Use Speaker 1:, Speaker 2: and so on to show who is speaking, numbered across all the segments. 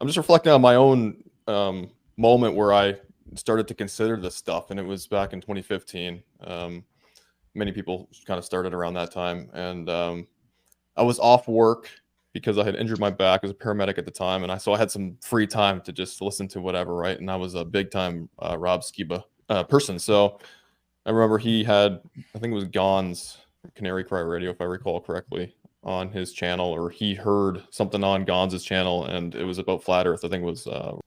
Speaker 1: I'm just reflecting on my own moment where I started to consider this stuff, and it was back in 2015. Many people kind of started around that time, and I was off work because I had injured my back as a paramedic at the time, and I had some free time to just listen to whatever, right? And I was a big time Rob Skiba person, so I remember he had, I think it was Gon's Canary Cry Radio, if I recall correctly, on his channel, or he heard something on Gonz's channel, and it was about flat Earth. I think it was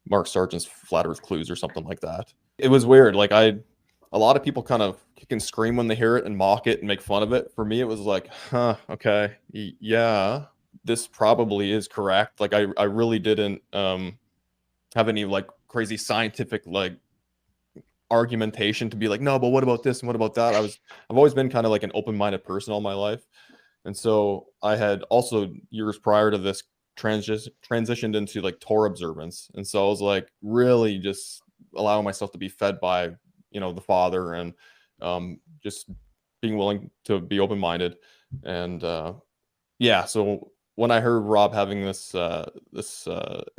Speaker 1: Mark Sargent's Flat Earth Clues or something like that. It was weird. Like a lot of people kind of kick and scream when they hear it and mock it and make fun of it. For me, it was like, huh, okay, yeah, this probably is correct. Like I really didn't have any like crazy scientific like argumentation to be like, no, but what about this and what about that? I've always been kind of like an open-minded person all my life. And so I had also years prior to this transitioned into like Torah observance. And so I was like really just allowing myself to be fed by, the Father, and just being willing to be open-minded. And yeah, so when I heard Rob having this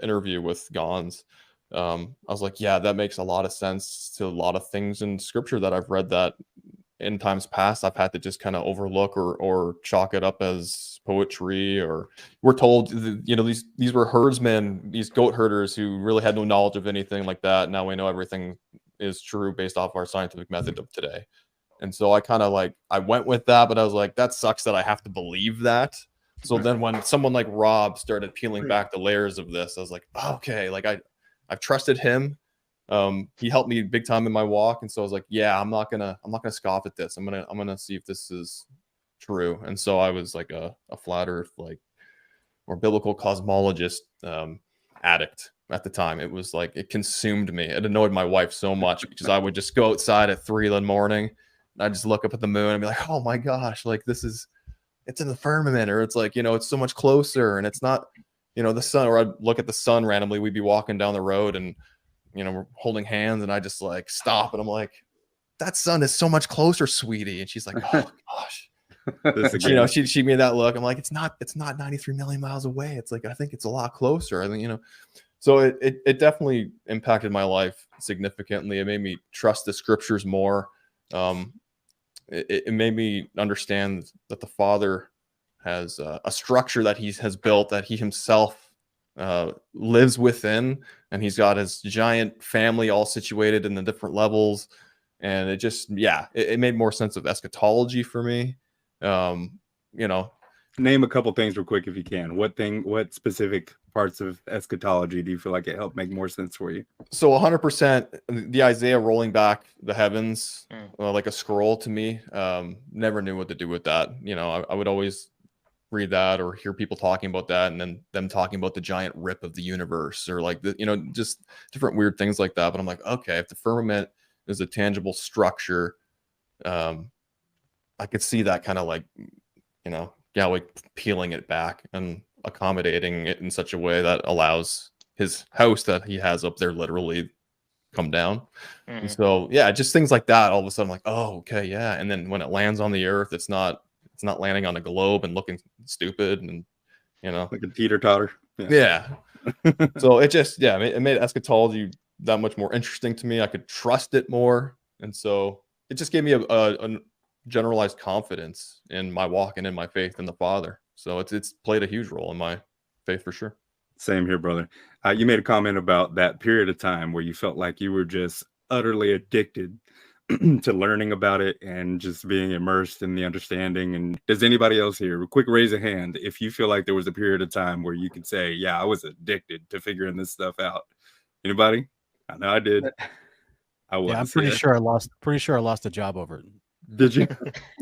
Speaker 1: interview with Gons, I was like, yeah, that makes a lot of sense to a lot of things in scripture that I've read that in times past I've had to just kind of overlook or chalk it up as poetry. Or we're told, these were herdsmen, these goat herders who really had no knowledge of anything like that. Now we know everything is true based off our scientific method of today. And so I kind of like, I went with that, but I was like, that sucks that I have to believe that. So then when someone like Rob started peeling back the layers of this, I was like, okay, like I've trusted him. He helped me big time in my walk. And so I was like, yeah, I'm not gonna scoff at this. I'm gonna see if this is true. And so I was like a flat earth, like, or biblical cosmologist addict at the time. It was like, it consumed me. It annoyed my wife so much because I would just go outside at 3 in the morning and I'd just look up at the moon and be like, oh my gosh, like it's in the firmament, or it's like, it's so much closer and it's not, the sun. Or I'd look at the sun randomly. We'd be walking down the road and, we're holding hands and I just like stop and I'm like, that sun is so much closer, sweetie. And she's like, oh gosh. She made that look. I'm like, it's not 93 million miles away. It's like, I think it's a lot closer. I think, so it definitely impacted my life significantly. It made me trust the scriptures more. It made me understand that the Father has a structure that he has built, that he himself lives within, and he's got his giant family all situated in the different levels. And it just, it made more sense of eschatology for me.
Speaker 2: Name a couple things real quick if you can. What specific parts of eschatology do you feel like it helped make more sense for you?
Speaker 1: So 100%, the Isaiah rolling back the heavens like a scroll to me. Never knew what to do with that. I would always read that or hear people talking about that, and then them talking about the giant rip of the universe, or like just different weird things like that. But I'm like, okay, if the firmament is a tangible structure, I could see that kind of like, Yahweh peeling it back and accommodating it in such a way that allows his house that he has up there literally come down. And so, just things like that. All of a sudden, I'm like, oh, okay, yeah. And then when it lands on the earth, it's not landing on a globe and looking stupid and,
Speaker 2: like a teeter-totter.
Speaker 1: Yeah. So it just, it made eschatology that much more interesting to me. I could trust it more. And so it just gave me a generalized confidence in my walk and in my faith in the Father. So it's played a huge role in my faith for sure.
Speaker 2: Same here, brother. You made a comment about that period of time where you felt like you were just utterly addicted to learning about it and just being immersed in the understanding. And does anybody else here, quick raise a hand if you feel like there was a period of time where you could say, yeah, I was addicted to figuring this stuff out? Anybody? I know I did. I was.
Speaker 3: Yeah, I'm pretty sure I lost a job over it.
Speaker 2: Did you?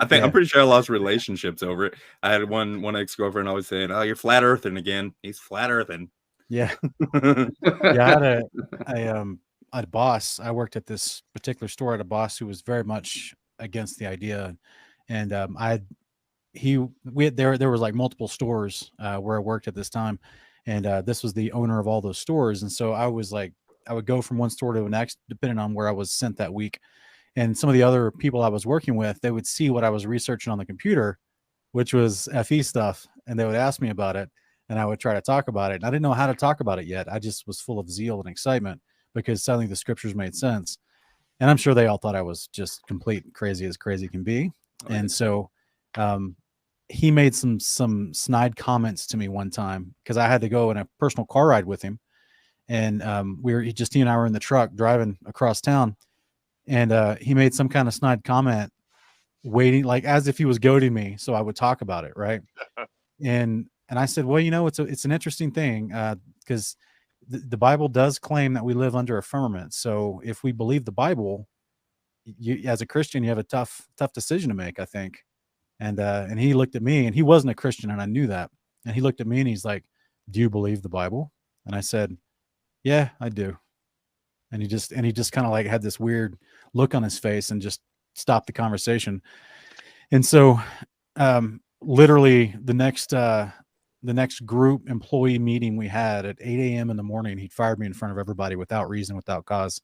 Speaker 2: I'm pretty sure I lost relationships over it. I had one ex-girlfriend always saying, "Oh, you're flat earthing again." He's flat earthing.
Speaker 3: Yeah. I had a boss. I worked at this particular store. I had a boss who was very much against the idea, and there was like multiple stores where I worked at this time, and this was the owner of all those stores. And so I would go from one store to the next depending on where I was sent that week. And some of the other people I was working with, they would see what I was researching on the computer, which was FE stuff, and they would ask me about it. and I would try to talk about it. And I didn't know how to talk about it yet. I just was full of zeal and excitement because suddenly the scriptures made sense. And I'm sure they all thought I was just complete crazy as crazy can be. And so he made some snide comments to me one time because I had to go in a personal car ride with him. And he and I were in the truck driving across town. And he made some kind of snide comment, waiting, like as if he was goading me so I would talk about it, right? And I said, well, it's an interesting thing because the Bible does claim that we live under a firmament. So if we believe the Bible, you as a Christian, you have a tough decision to make, I think. And he looked at me, and he wasn't a Christian, and I knew that. And he looked at me and he's like, do you believe the Bible? And I said, yeah, I do. And he just kind of like had this weird look on his face and just stopped the conversation. And so literally the next group employee meeting we had at 8 a.m. in the morning, he fired me in front of everybody without reason, without cause.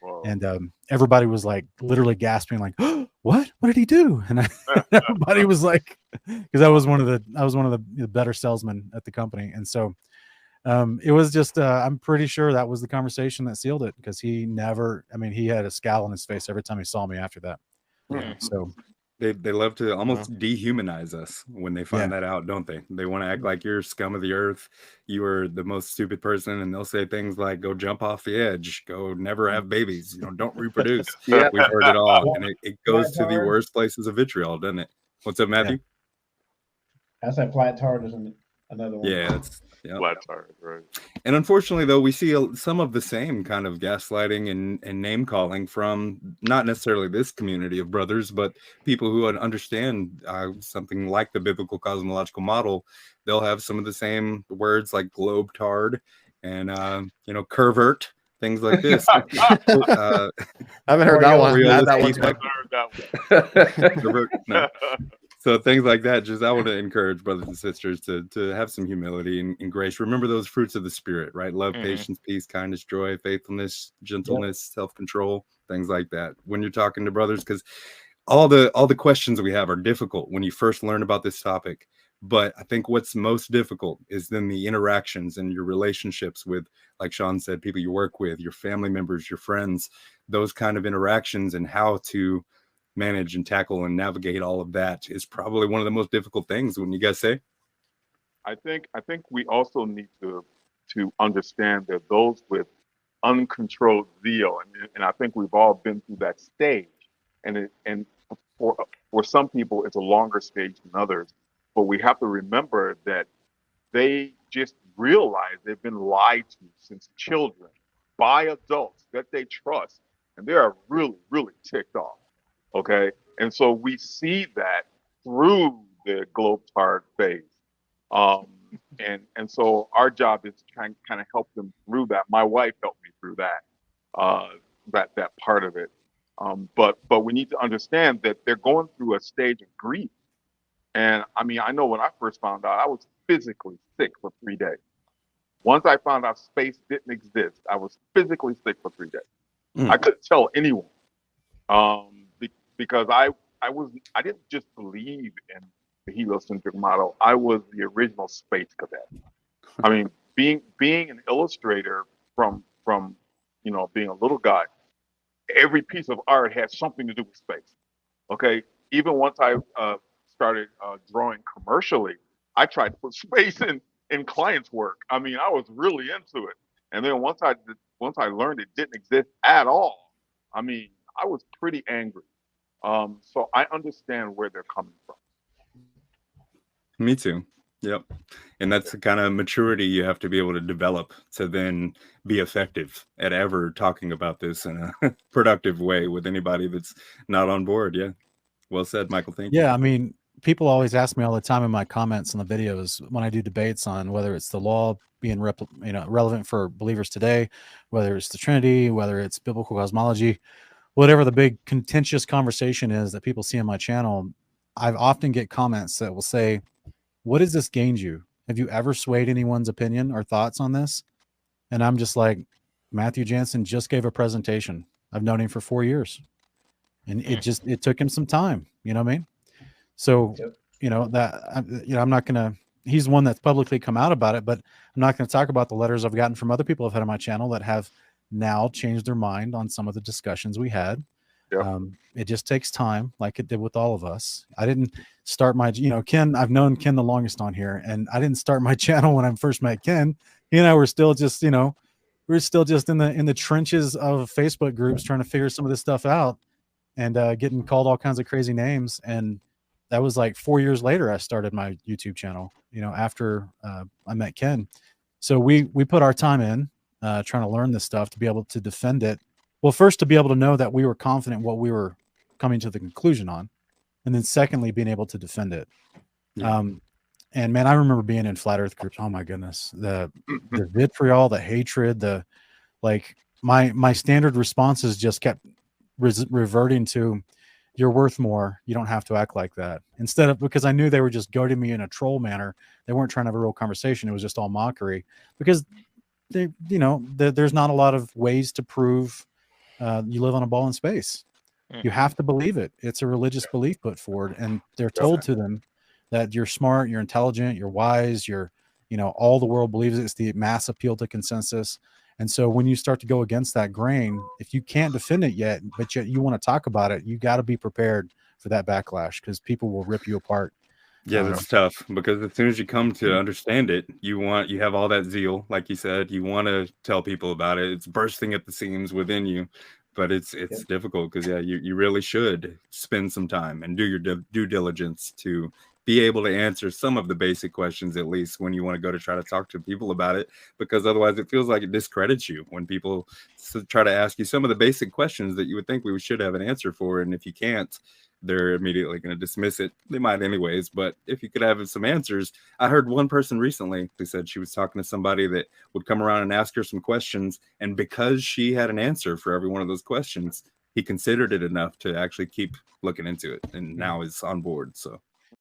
Speaker 3: Whoa. And everybody was like literally gasping, like, oh, what did he do? And everybody was like, because I was one of the better salesmen at the company. And so it was just I'm pretty sure that was the conversation that sealed it, because he had a scowl on his face every time he saw me after that. So
Speaker 2: they love to almost dehumanize us when they find that out, don't they? They want to act like you're scum of the earth, you are the most stupid person, and they'll say things like, go jump off the edge, go never have babies, don't reproduce. We've heard it all, and it goes to the worst places of vitriol, doesn't it? What's up, Matthew?
Speaker 4: I said flat tart is another one.
Speaker 2: Yeah,
Speaker 5: flat tart, right?
Speaker 2: And unfortunately, though, we see some of the same kind of gaslighting and name calling from not necessarily this community of brothers, but people who understand something like the biblical cosmological model. They'll have some of the same words like globetard and pervert, things like this.
Speaker 1: I haven't heard that one.
Speaker 2: Pervert, no. So things like that, just I want to encourage brothers and sisters to have some humility and grace. Remember those fruits of the Spirit, right? Love, patience, peace, kindness, joy, faithfulness, gentleness, self-control, things like that. When you're talking to brothers, because all the questions we have are difficult when you first learn about this topic. But I think what's most difficult is then the interactions and your relationships with, like Sean said, people you work with, your family members, your friends, those kind of interactions, and how to manage and tackle and navigate all of that is probably one of the most difficult things. Wouldn't you guys say?
Speaker 5: I think we also need to understand that those with uncontrolled zeal, and I think we've all been through that stage, and for some people it's a longer stage than others, but we have to remember that they just realize they've been lied to since children by adults that they trust, and they are really, really ticked off. Okay, and so we see that through the globetard phase, and so our job is to kind of help them through that. My wife helped me through that part of it, but we need to understand that they're going through a stage of grief. And I mean, I know when I first found out, I was physically sick for 3 days. Once I found out space didn't exist, I was physically sick for 3 days. I couldn't tell anyone. Because I didn't just believe in the heliocentric model. I was the original space cadet. I mean, being an illustrator from being a little guy, every piece of art had something to do with space. Okay, even once I started drawing commercially, I tried to put space in clients' work. I mean, I was really into it. And then once I learned it didn't exist at all, I mean, I was pretty angry. So I understand where they're coming from.
Speaker 2: Me too. Yep. And that's the kind of maturity you have to be able to develop to then be effective at ever talking about this in a productive way with anybody that's not on board. Yeah. Well said, Michael. Thank you.
Speaker 3: Yeah. I mean, people always ask me all the time in my comments on the videos when I do debates on whether it's the law being relevant for believers today, whether it's the Trinity, whether it's biblical cosmology, whatever the big contentious conversation is that people see on my channel. I often get comments that will say, what has this gained you? Have you ever swayed anyone's opinion or thoughts on this? And I'm just like, Matthew Jansen just gave a presentation. I've known him for 4 years, and it took him some time. You know what I mean? So, I'm not going to he's one that's publicly come out about it, but I'm not going to talk about the letters I've gotten from other people I've had on my channel that have now changed their mind on some of the discussions we had.
Speaker 5: Yeah.
Speaker 3: It just takes time, like it did with all of us. I didn't start my, Ken, I've known Ken the longest on here, and I didn't start my channel when I first met Ken. He and I were still just, we're still just in the trenches of Facebook groups trying to figure some of this stuff out, and getting called all kinds of crazy names. And that was like 4 years later I started my YouTube channel, after I met Ken. So we put our time in trying to learn this stuff to be able to defend it. Well, first, to be able to know that we were confident what we were coming to the conclusion on, and then secondly, being able to defend it.
Speaker 2: Yeah.
Speaker 3: And man, I remember being in flat earth groups. Oh my goodness. The vitriol, the hatred, my standard responses just kept reverting to, you're worth more. You don't have to act like that. Instead of, because I knew they were just goading me in a troll manner. They weren't trying to have a real conversation. It was just all mockery, because they, there's not a lot of ways to prove you live on a ball in space. You have to believe it. It's a religious belief put forward, and they're told to them that you're smart, you're intelligent, you're wise, you're, all the world believes it. It's the mass appeal to consensus. And so when you start to go against that grain, if you can't defend it yet, but yet you want to talk about it, you got to be prepared for that backlash, because people will rip you apart.
Speaker 2: Yeah, that's tough, because as soon as you come to understand it, you have all that zeal, like you said, you want to tell people about it. It's bursting at the seams within you, but it's difficult, because you really should spend some time and do your due diligence to be able to answer some of the basic questions, at least when you want to go to try to talk to people about it, because otherwise it feels like it discredits you when people try to ask you some of the basic questions that you would think we should have an answer for. And if you can't, they're immediately going to dismiss it. They might anyways, but if you could have some answers. I heard one person recently who said she was talking to somebody that would come around and ask her some questions, and because she had an answer for every one of those questions, he considered it enough to actually keep looking into it, and now is on board. So